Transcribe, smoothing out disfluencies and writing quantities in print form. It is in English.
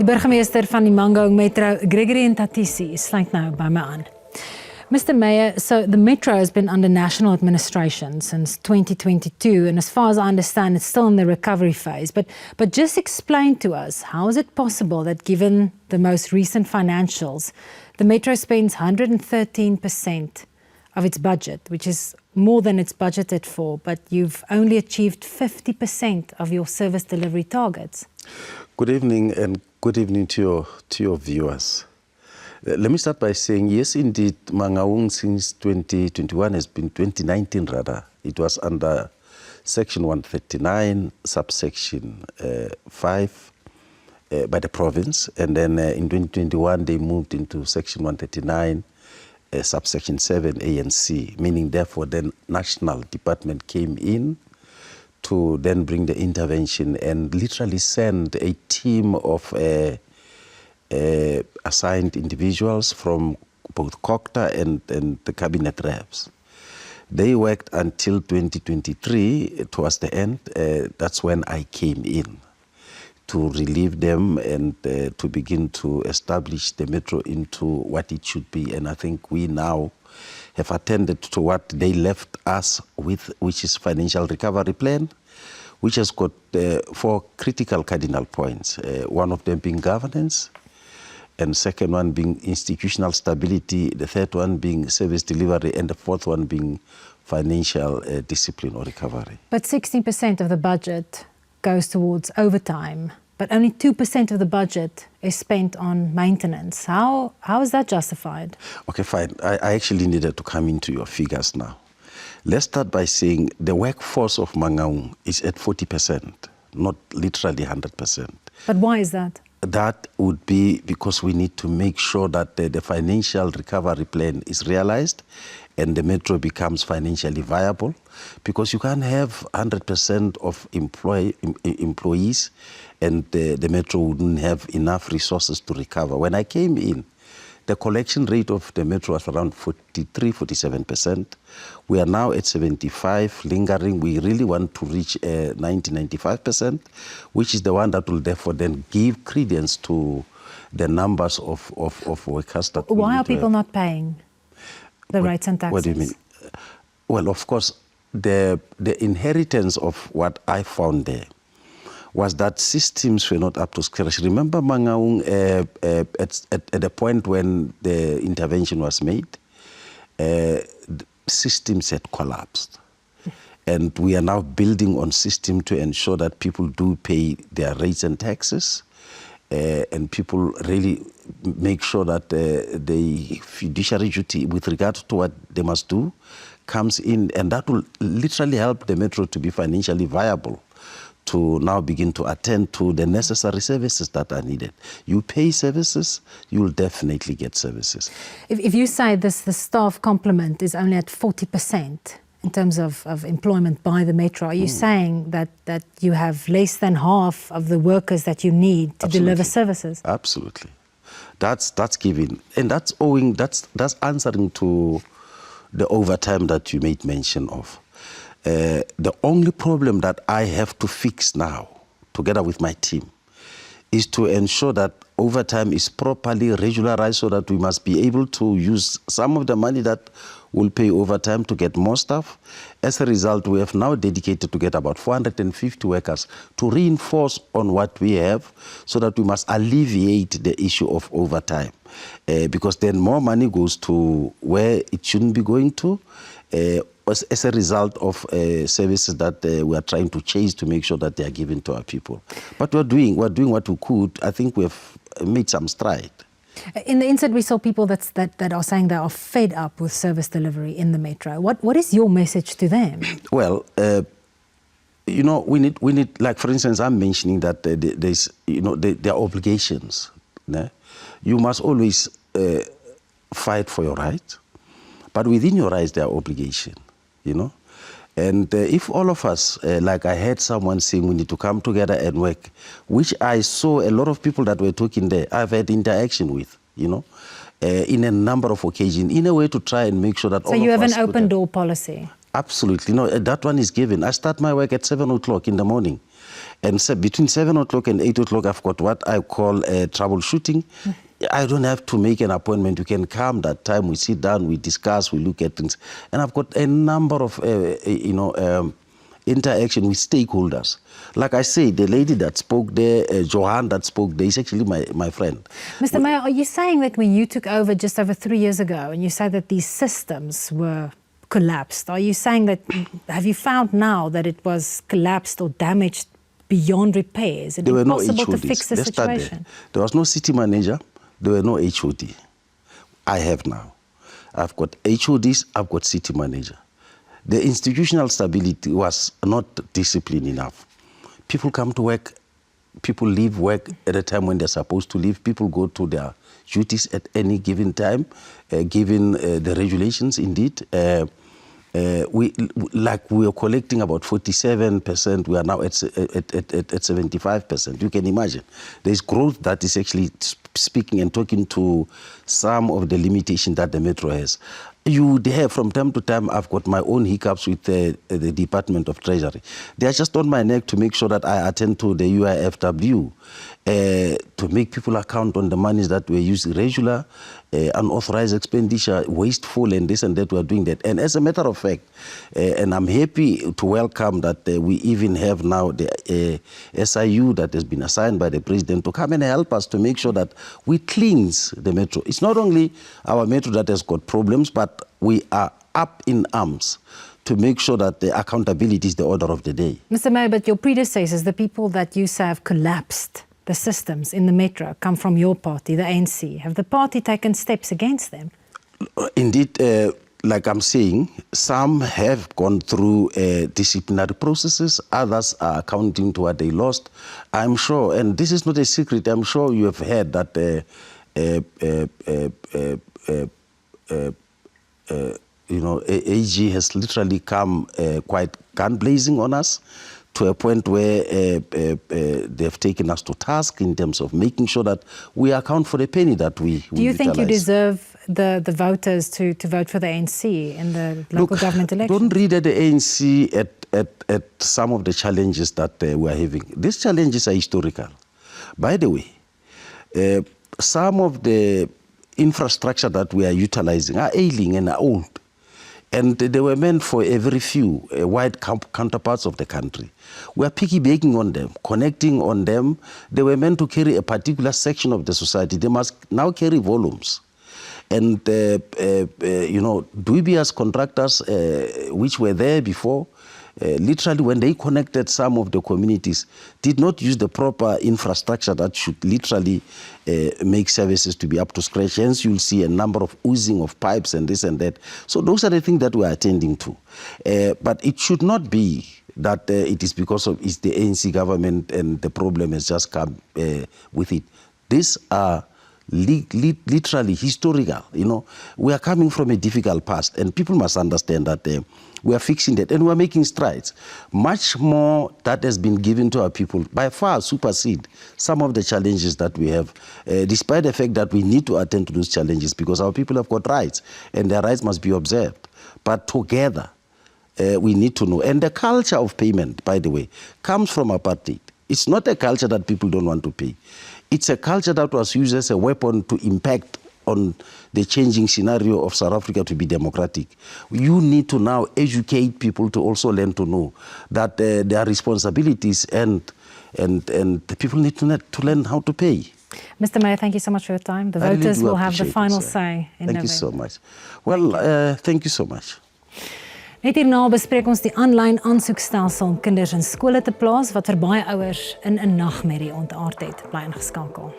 Die burgemeester van die Mangaung-metro, Gregory Nthatisi, sluit nou by my aan. Mr. Mayor, so the metro has been under national administration since 2022, and as far as I understand, it's still in the recovery phase. But just explain to us, how is it possible that given the most recent financials, the metro spends 113% of its budget, which is more than it's budgeted for, but you've only achieved 50% of your service delivery targets? Good evening, and good evening to your viewers. Let me start by saying, yes, indeed, Mangaung since 2021 has been 2019 rather. It was under Section 139, subsection 5 by the province, and then in 2021 they moved into Section 139, subsection 7 A and C, meaning therefore then national department came in to then bring the intervention and literally send a team of assigned individuals from both kykNET and the cabinet reps. They worked until 2023, towards the end. That's when I came in to relieve them and to begin to establish the metro into what it should be. And I think we now have attended to what they left us with, which is financial recovery plan, which has got 4 critical cardinal points, one of them being governance, and second one being institutional stability, the third one being service delivery, and the fourth one being financial discipline or recovery. But 60% of the budget goes towards overtime, but only 2% of the budget is spent on maintenance. How is that justified? Okay, fine. I actually needed to come into your figures now. Let's start by saying the workforce of Mangaung is at 40%, not literally 100%. But why is that? That would be because we need to make sure that the financial recovery plan is realized and the metro becomes financially viable, because you can't have 100% of employees and the metro wouldn't have enough resources to recover. When I came in, the collection rate of the metro was around 43–47%. We are now at 75%, lingering. We really want to reach 90–95%, which is the one that will therefore then give credence to the numbers of workers that Why are people not paying the rates and taxes? What do you mean? Well, of course, the inheritance of what I found there was that systems were not up to scratch. Remember Mangaung, at the point when the intervention was made, systems had collapsed. And we are now building on system to ensure that people do pay their rates and taxes, and people really make sure that the fiduciary duty with regard to what they must do comes in, and that will literally help the metro to be financially viable, to now begin to attend to the necessary services that are needed. You pay services, you will definitely get services. If you say the staff complement is only at 40% in terms of employment by the metro, are you saying that you have less than half of the workers that you need to deliver services? Absolutely. That's given. And that's answering to the overtime that you made mention of. The only problem that I have to fix now, together with my team, is to ensure that overtime is properly regularized, so that we must be able to use some of the money that will pay overtime to get more staff. As a result, we have now dedicated to get about 450 workers to reinforce on what we have, so that we must alleviate the issue of overtime. Because then more money goes to where it shouldn't be going to, as a result of services that we are trying to change to make sure that they are given to our people. But we're doing what we could. I think we've made some stride. In the insert, we saw people that are saying they are fed up with service delivery in the metro. What is your message to them? Well, you know, we need, like for instance, I'm mentioning that there's, you know, there are obligations. You must always fight for your rights, but within your rights there are obligations. You know, and if all of us, like I heard someone saying, we need to come together and work, which I saw a lot of people that were talking there, I've had interaction with, you know, in a number of occasions, in a way to try and make sure that all of us... So you have an open door policy? Absolutely. No, that one is given. I start my work at 7 o'clock in the morning. And so between 7 o'clock and 8 o'clock, I've got what I call troubleshooting. I don't have to make an appointment. You can come that time. We sit down, we discuss, we look at things. And I've got a number of, interaction with stakeholders. Like I say, the lady that spoke there, Johan that spoke there, is actually my friend. Mr. Mayor, are you saying that when you took over just over 3 years ago, and you say that these systems were collapsed, are you saying that, have you found now that it was collapsed or damaged beyond repairs? Is it impossible to fix the situation? There was no city manager, there were no HOD. I have now. I've got HODs, I've got city manager. The institutional stability was not disciplined enough. People come to work, people leave work at a time when they're supposed to leave. People go to their duties at any given time, given the regulations indeed. We were collecting about 47%, we are now at 75%. You can imagine. There's growth that is actually speaking and talking to some of the limitations that the Metro has. You have, from time to time, I've got my own hiccups with the Department of Treasury. They are just on my neck to make sure that I attend to the UIFW, to make people account on the monies that were used irregular, unauthorized expenditure, wasteful, and this and that. We are doing that. And as a matter of fact, and I'm happy to welcome that we even have now the SIU that has been assigned by the President to come and help us to make sure that we cleanse the Metro. It's not only our Metro that has got problems, but we are up in arms to make sure that the accountability is the order of the day. Mr. Mayor, but your predecessors, the people that you say have collapsed the systems in the Metro, come from your party, the ANC. Have the party taken steps against them? Indeed, like I'm saying, some have gone through disciplinary processes, others are accounting to what they lost. I'm sure, and this is not a secret, I'm sure you have heard that AG has literally come quite gun-blazing on us, to a point where they have taken us to task in terms of making sure that we account for the penny that we Do you think you deserve the voters to vote for the ANC in the local government election? Don't read at the ANC at some of the challenges that we are having. These challenges are historical. By the way, some of the infrastructure that we are utilizing are ailing and are old. And they were meant for a very few white counterparts of the country. We are piggybacking on them, connecting on them. They were meant to carry a particular section of the society. They must now carry volumes. And, dubious contractors, which were there before, literally when they connected some of the communities, did not use the proper infrastructure that should literally make services to be up to scratch. Hence, you'll see a number of oozing of pipes and this and that. So those are the things that we're attending to. But it should not be that it is because of it's the ANC government and the problem has just come with it. These are literally historical. We are coming from a difficult past, and people must understand that we are fixing that, and we are making strides. Much more that has been given to our people by far supersede some of the challenges that we have, despite the fact that we need to attend to those challenges because our people have got rights, and their rights must be observed. But together, we need to know. And the culture of payment, by the way, comes from apartheid. It's not a culture that people don't want to pay. It's a culture that was used as a weapon to impact on the changing scenario of South Africa to be democratic. You need to now educate people to also learn to know that there are responsibilities and the people need to learn how to pay. Mr. Mayor, thank you so much for your time. The voters will have the final say in November. Thank you so much. Well, thank you so much. Net hierna bespreek ons die aanlyn aansoekstelsel om kinders in skole te plaas wat vir baie ouers in 'n nagmerrie ontaard het. Bly ingeskakel.